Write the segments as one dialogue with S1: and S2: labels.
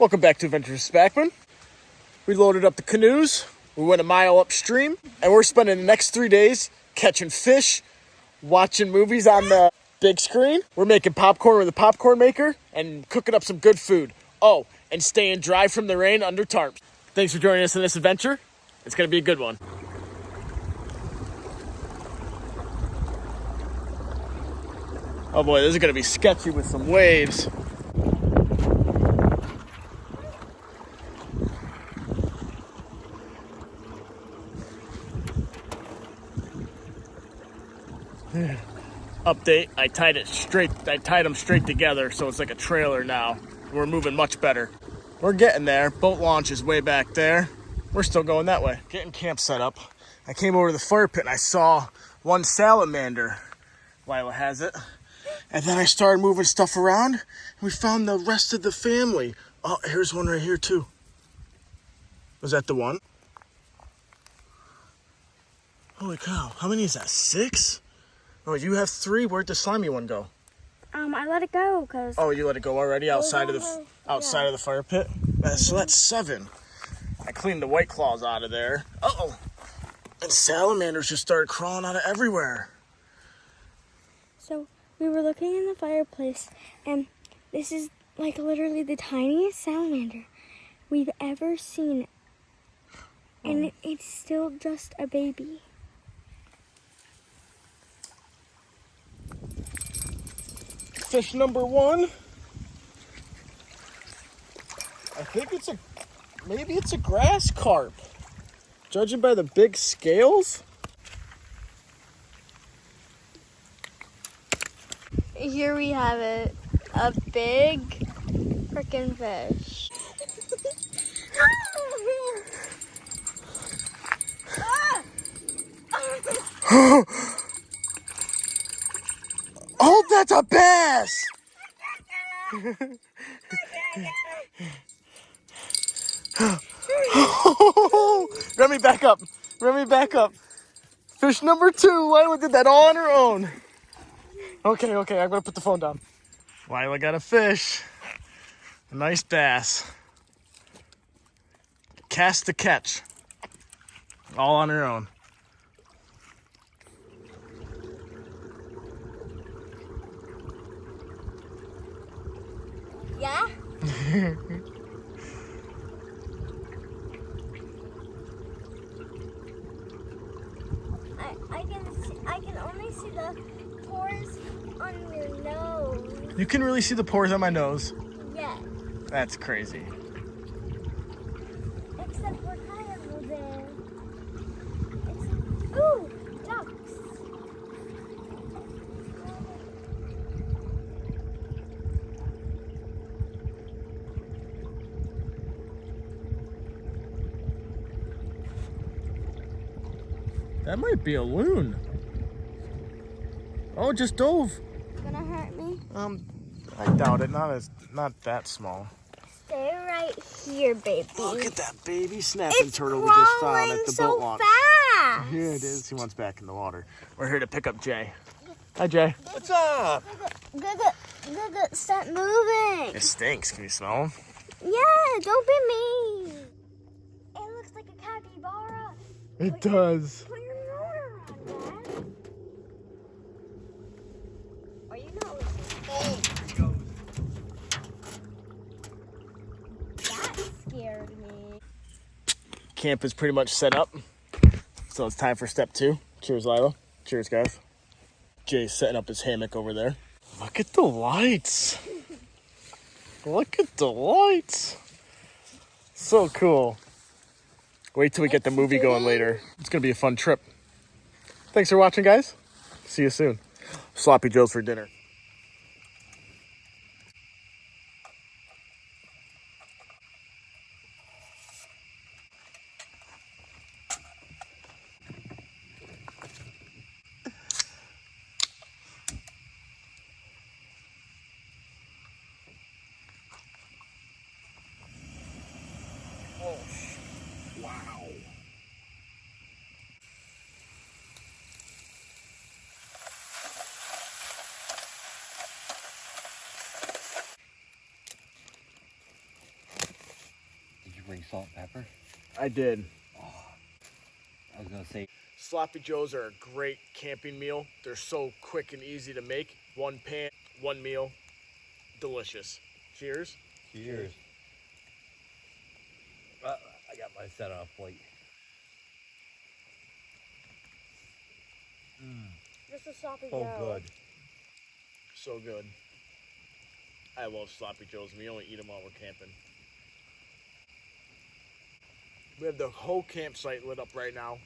S1: Welcome back to Adventures Spackman. We loaded up the canoes, we went a mile upstream, and we're spending the next 3 days catching fish, watching movies on the big screen. We're making popcorn with a popcorn maker and cooking up some good food. Oh, and staying dry from the rain under tarps. Thanks for joining us in this adventure. It's going to be a good one. Oh boy, this is going to be sketchy with some waves. Update, I tied them straight together, so it's like a trailer now. We're moving much better. We're getting there. Boat launch is way back there. We're still going that way. Getting camp set up. I came over to the fire pit and I saw one salamander. Lila has it. And then I started moving stuff around and we found the rest of the family. Oh, here's one right here too. Was that the one? Holy cow, how many is that, 6? Oh, you have 3. Where'd the slimy one go?
S2: I let it go because.
S1: Oh, you let it go already outside of the fire pit. So that's 7. I cleaned the white claws out of there. Uh-oh, and salamanders just started crawling out of everywhere.
S2: So we were looking in the fireplace, and this is like literally the tiniest salamander we've ever seen, and it's still just a baby.
S1: Fish number 1. I think maybe it's a grass carp. Judging by the big scales.
S2: Here we have it, a big freaking fish.
S1: Oh, that's a bass! Remy, back up. Remy, back up. Fish number 2. Lila did that all on her own. Okay, I'm gonna put the phone down. Lila got a fish. A nice bass. Cast to catch. All on her own.
S2: Yeah? I can only see the pores on your nose.
S1: You can really see the pores on my nose?
S2: Yeah.
S1: That's crazy.
S2: Except for Kyle there. Ooh, ducks.
S1: That might be a loon. Oh, it just dove.
S2: Gonna hurt me?
S1: I doubt it. Not that small.
S2: Stay right here, baby.
S1: Look at that baby snapping turtle we just found at the boat launch.
S2: Fast.
S1: Here it is. He wants back in the water. We're here to pick up Jay. Hi, Jay.
S3: What's up?
S2: Good, stop moving.
S1: It stinks. Can you smell him?
S2: Yeah, don't be mean. It looks like a capybara.
S1: It does.
S2: Put your motor on, Dad. Are you not listening?
S3: Oh, here he goes.
S2: That scared me.
S1: Camp is pretty much set up. So it's time for step 2. Cheers, Lila. Cheers, guys. Jay's setting up his hammock over there. Look at the lights. Look at the lights. So cool. Wait till we get the movie going later. It's going to be a fun trip. Thanks for watching, guys. See you soon. Sloppy Joe's for dinner. Wow.
S3: you bring salt and pepper?
S1: I did.
S3: I was gonna say.
S1: Sloppy Joes are a great camping meal. They're so quick and easy to make. One pan, one meal, delicious. Cheers.
S3: Cheers. I got mine set on a plate.
S2: Just a sloppy
S3: So
S2: Joe.
S3: good.
S1: So good. I love Sloppy Joes, and we only eat them while we're camping. We have the whole campsite lit up right now.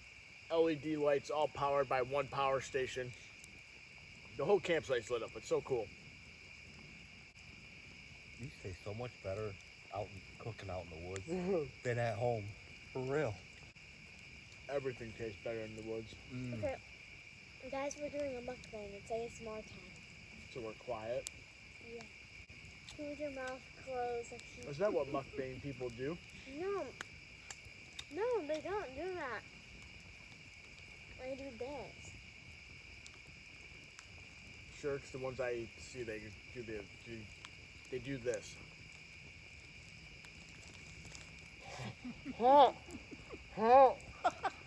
S1: LED lights, all powered by one power station. The whole campsite's lit up. It's so cool.
S3: These taste so much better cooking out in the woods than at home. For real.
S1: Everything tastes better in the woods.
S2: Okay, guys, we're doing a mukbang. It's ASMR time.
S1: So we're quiet.
S2: Yeah. Keep your mouth closed.
S1: Is that what mukbang people do?
S2: No. No, they don't do that. They do this.
S1: Sure, 'cause the ones I see, they do this.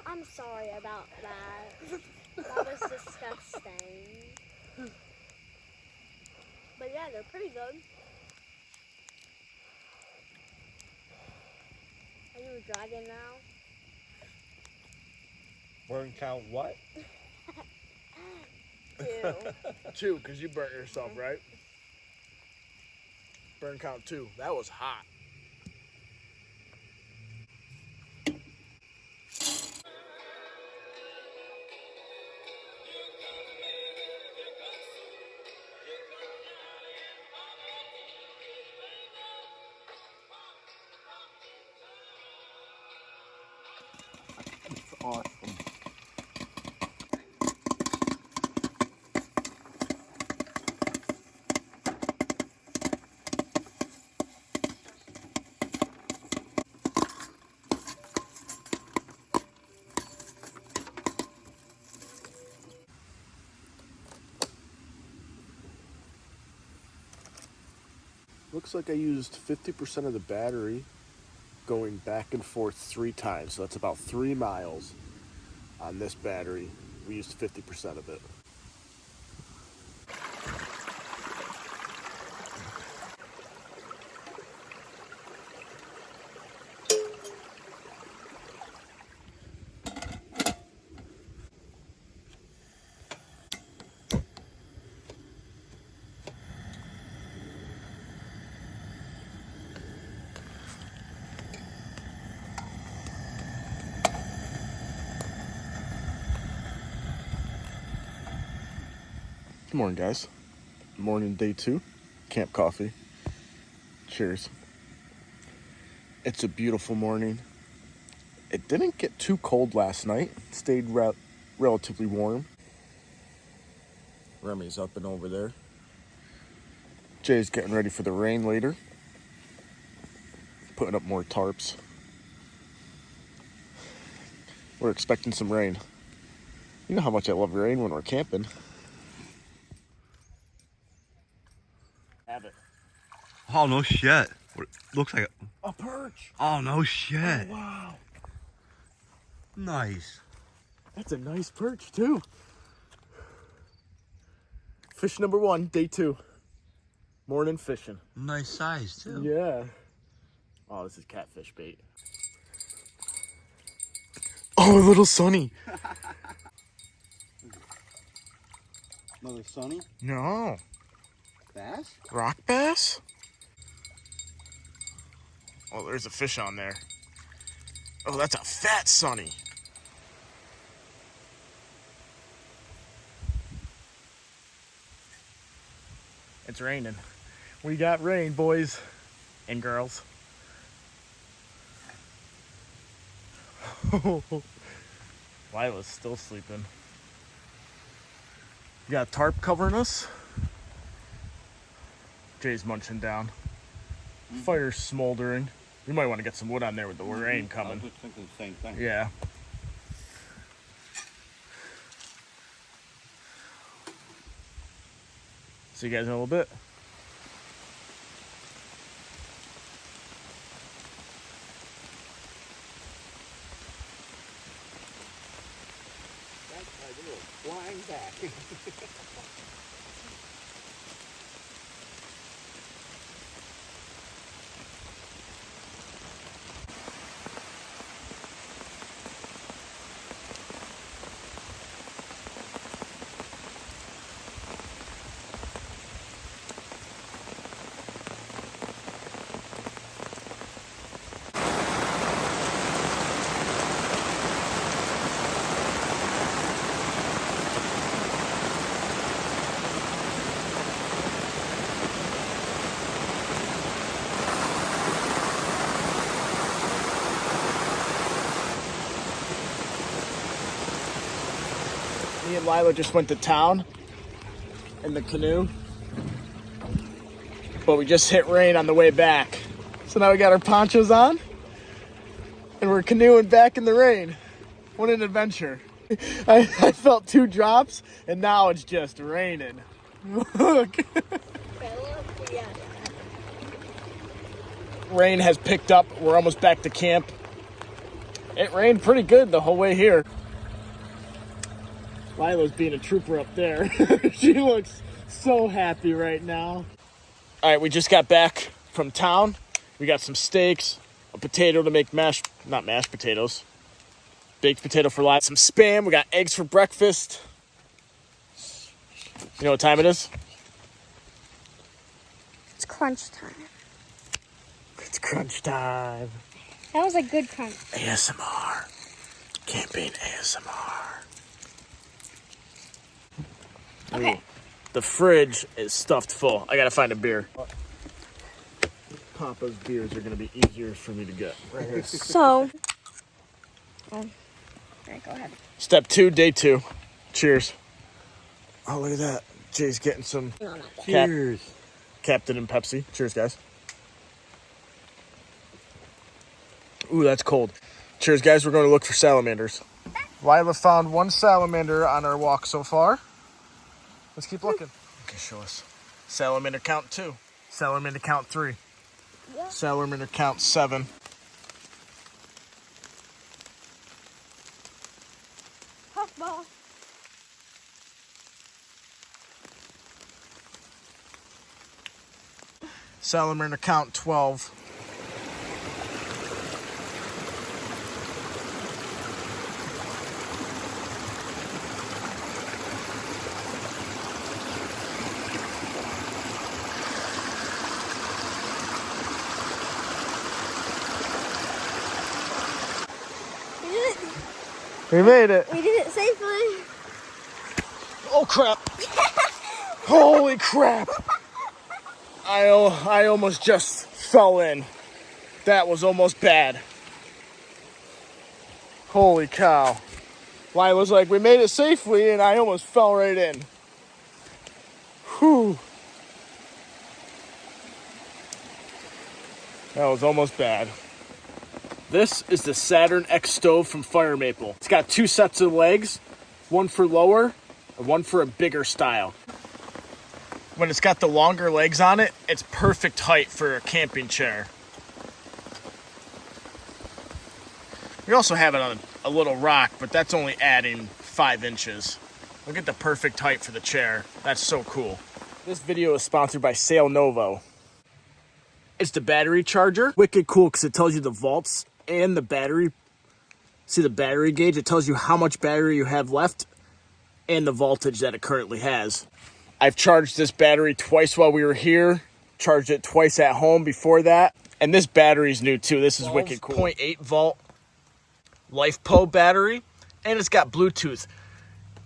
S2: I'm sorry about that. That was disgusting. But yeah, they're pretty good. Are you a dragon now?
S3: Burn count what?
S2: 2.
S1: 2, because you burnt yourself, right? Burn count 2. That was hot. Awesome. Looks like I used 50% of the battery going back and forth 3 times. So that's about 3 miles on this battery. We used 50% of it. Good morning, guys. Morning, day 2. Camp coffee. Cheers. It's a beautiful morning. It didn't get too cold last night. It stayed relatively warm. Remy's up and over there. Jay's getting ready for the rain later. Putting up more tarps. We're expecting some rain. You know how much I love rain when we're camping. Have it.
S3: Oh no shit! What looks like
S1: A perch.
S3: Oh no shit!
S1: Oh, wow.
S3: Nice.
S1: That's a nice perch too. Fish number 1, day 2. Morning fishing.
S3: Nice size too.
S1: Yeah. Oh, this is catfish bait. Oh, a little sunny.
S3: Another sunny
S1: No.
S3: bass.
S1: Rock bass? Oh, there's a fish on there. Oh, that's a fat sunny. It's raining. We got rain, boys and girls. Lila's still sleeping. You got a tarp covering us? Jay's munching down. Fire's smoldering. We might want to get some wood on there with the rain coming.
S3: I was just thinking the same thing.
S1: Yeah. See you guys in a little bit.
S3: they go flying back.
S1: Me and Lila just went to town in the canoe, but we just hit rain on the way back. So now we got our ponchos on, and we're canoeing back in the rain. What an adventure. I felt 2 drops, and now it's just raining. Look. Rain has picked up. We're almost back to camp. It rained pretty good the whole way here. Lila's being a trooper up there. She looks so happy right now. All right, we just got back from town. We got some steaks, a potato to make not mashed potatoes, baked potato for Lila, some Spam. We got eggs for breakfast. You know what time it is?
S2: It's crunch time.
S1: It's crunch time.
S2: That was a good crunch.
S1: ASMR. Camping ASMR.
S2: Okay.
S1: Ooh, the fridge is stuffed full. I gotta find a beer. Papa's beers are gonna be easier for me to get. Right here.
S2: So, all right, go ahead.
S1: Step 2, day 2. Cheers. Oh, look at that. Jay's getting some
S2: No, not that.
S3: Cheers.
S1: Captain and Pepsi. Cheers, guys. Ooh, that's cold. Cheers, guys. We're going to look for salamanders. Lila found 1 salamander on our walk so far. Let's keep looking. Okay, show us. Salamander count 2. Salamander count 3.
S2: Yeah.
S1: Salamander count 7.
S2: Puffball.
S1: Salamander count 12. We made it.
S2: We did it safely.
S1: Oh, crap. Holy crap. I almost just fell in. That was almost bad. Holy cow. Lila's like, we made it safely, and I almost fell right in. Whew. That was almost bad. This is the Saturn X stove from Fire Maple. It's got 2 sets of legs, one for lower and one for a bigger style. When it's got the longer legs on it, it's perfect height for a camping chair. We also have it on a little rock, but that's only adding 5 inches. Look at the perfect height for the chair. That's so cool. This video is sponsored by Sail Novo. It's the battery charger. Wicked cool because it tells you the volts and the battery. See the battery gauge? It tells you how much battery you have left and the voltage that it currently has. I've charged this battery twice while we were here. Charged it twice at home before that. And this battery's new too. This is wicked cool. 0.8 volt LifePo battery. And it's got Bluetooth.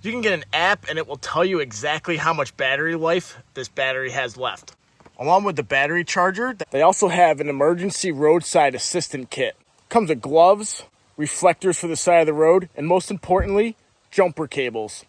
S1: You can get an app and it will tell you exactly how much battery life this battery has left. Along with the battery charger, they also have an emergency roadside assistant kit. Comes with gloves, reflectors for the side of the road, and most importantly, jumper cables.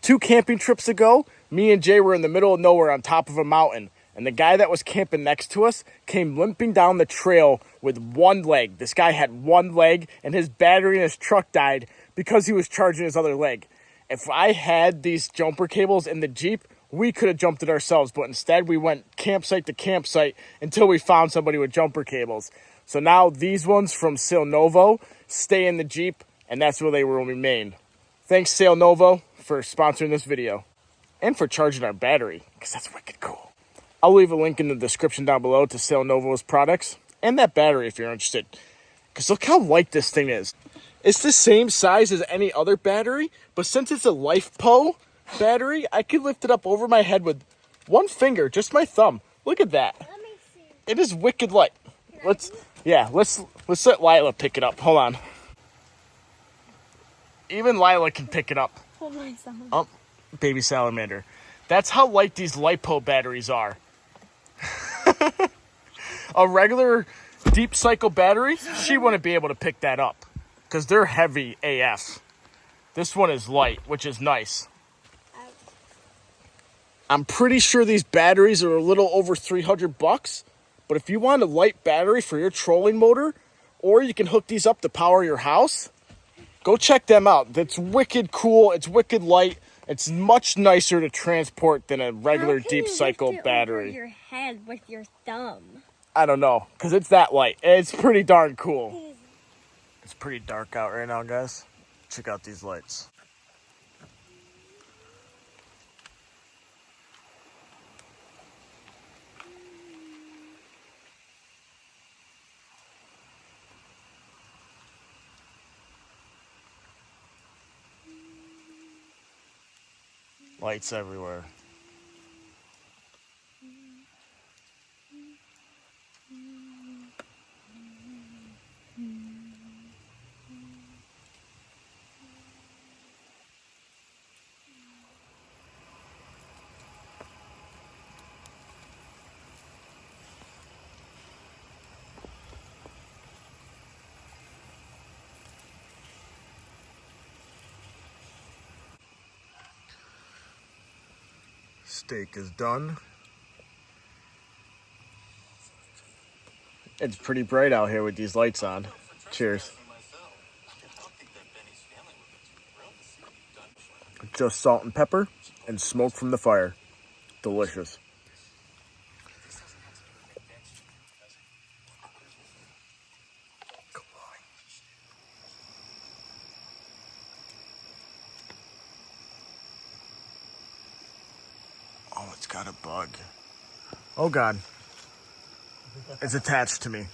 S1: 2 camping trips ago, me and Jay were in the middle of nowhere on top of a mountain, and the guy that was camping next to us came limping down the trail with 1 leg. This guy had 1 leg, and his battery in his truck died because he was charging his other leg. If I had these jumper cables in the Jeep, we could have jumped it ourselves, but instead we went campsite to campsite until we found somebody with jumper cables. So now these ones from Sail Novo stay in the Jeep, and that's where they will remain Thanks, Sail Novo, for sponsoring this video and for charging our battery, because that's wicked cool. I'll leave a link in the description down below to Sail Novo's products and that battery if you're interested. Because look how light this thing is. It's the same size as any other battery, but since it's a LifePo battery, I could lift it up over my head with one finger, just my thumb. Look at that.
S2: Let me see.
S1: It is wicked light. Let's let Lila pick it up. Hold on. Even Lila can pick it up.
S2: Hold my son.
S1: Oh, baby salamander. That's how light these LiPo batteries are. A regular deep cycle battery, she wouldn't be able to pick that up because they're heavy AF. This one is light, which is nice. I'm pretty sure these batteries are a little over $300, but if you want a light battery for your trolling motor, or you can hook these up to power your house, go check them out. That's wicked cool. It's wicked light. It's much nicer to transport than a regular deep cycle battery.
S2: Over your head with your thumb.
S1: I don't know, because it's that light. It's pretty darn cool. It's pretty dark out right now, guys. Check out these lights. Lights everywhere. Steak is done. It's pretty bright out here with these lights on. Cheers. Just salt and pepper and smoke from the fire. Delicious. Oh, it's got a bug. Oh God. It's attached to me.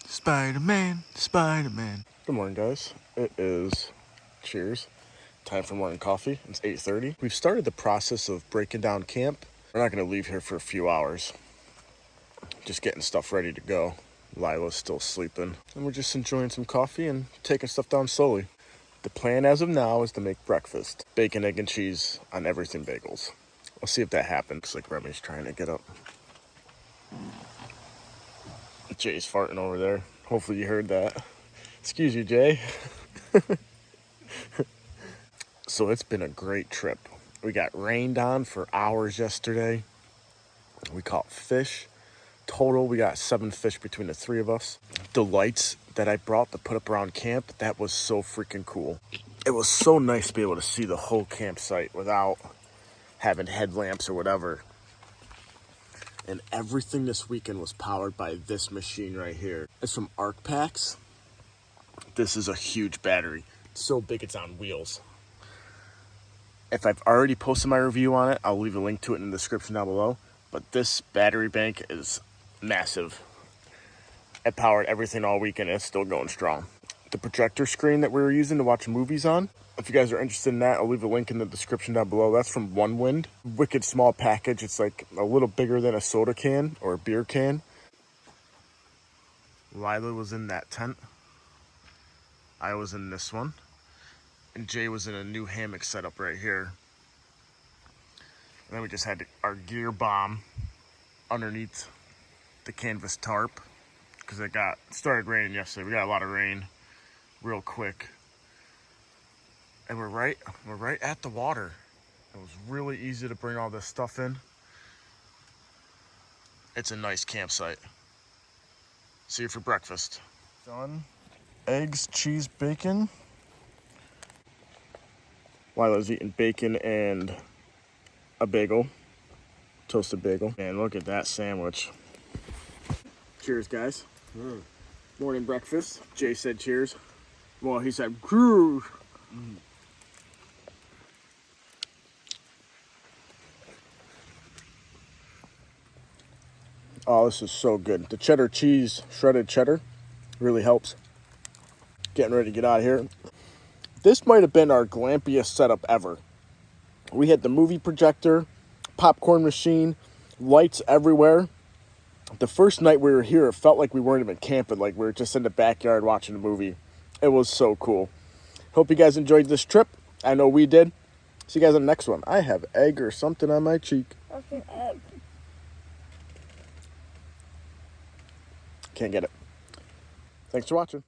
S1: Spider-Man, Spider-Man. Good morning, guys. It is, cheers, time for morning coffee. It's 8:30. We've started the process of breaking down camp. We're not going to leave here for a few hours. Just getting stuff ready to go. Lila's still sleeping. And we're just enjoying some coffee and taking stuff down slowly. The plan as of now is to make breakfast. Bacon, egg, and cheese on everything bagels. We'll see if that happens. Looks like Remy's trying to get up. Jay's farting over there. Hopefully you heard that. Excuse you, Jay. So it's been a great trip. We got rained on for hours yesterday. We caught fish. Total, we got 7 fish between the 3 of us. The lights that I brought to put up around camp, that was so freaking cool. It was so nice to be able to see the whole campsite without having headlamps or whatever. And everything this weekend was powered by this machine right here. It's from Arc Packs. This is a huge battery. It's so big it's on wheels. If I've already posted my review on it, I'll leave a link to it in the description down below. But this battery bank is massive. It powered everything all weekend and it's still going strong. The projector screen that we were using to watch movies on, if you guys are interested in that, I'll leave a link in the description down below. That's from One Wind. Wicked small package. It's like a little bigger than a soda can or a beer can. Lila was in that tent. I was in this one. And Jay was in a new hammock setup right here. And then we just had our gear bomb underneath the canvas tarp because it started raining yesterday. We got a lot of rain real quick. And we're right at the water. It was really easy to bring all this stuff in. It's a nice campsite. See you for breakfast. Done. Eggs, cheese, bacon. Lila's eating bacon and a bagel. Toasted bagel. And look at that sandwich. Cheers, guys. Morning breakfast. Jay said cheers. Well, he said cheers. Oh, this is so good. The cheddar cheese, shredded cheddar, really helps. Getting ready to get out of here. This might have been our glampiest setup ever. We had the movie projector, popcorn machine, lights everywhere. The first night we were here, it felt like we weren't even camping, like we were just in the backyard watching a movie. It was so cool. Hope you guys enjoyed this trip. I know we did. See you guys on the next one. I have egg or something on my cheek.
S2: That's an egg.
S1: Can't get it. Thanks for watching.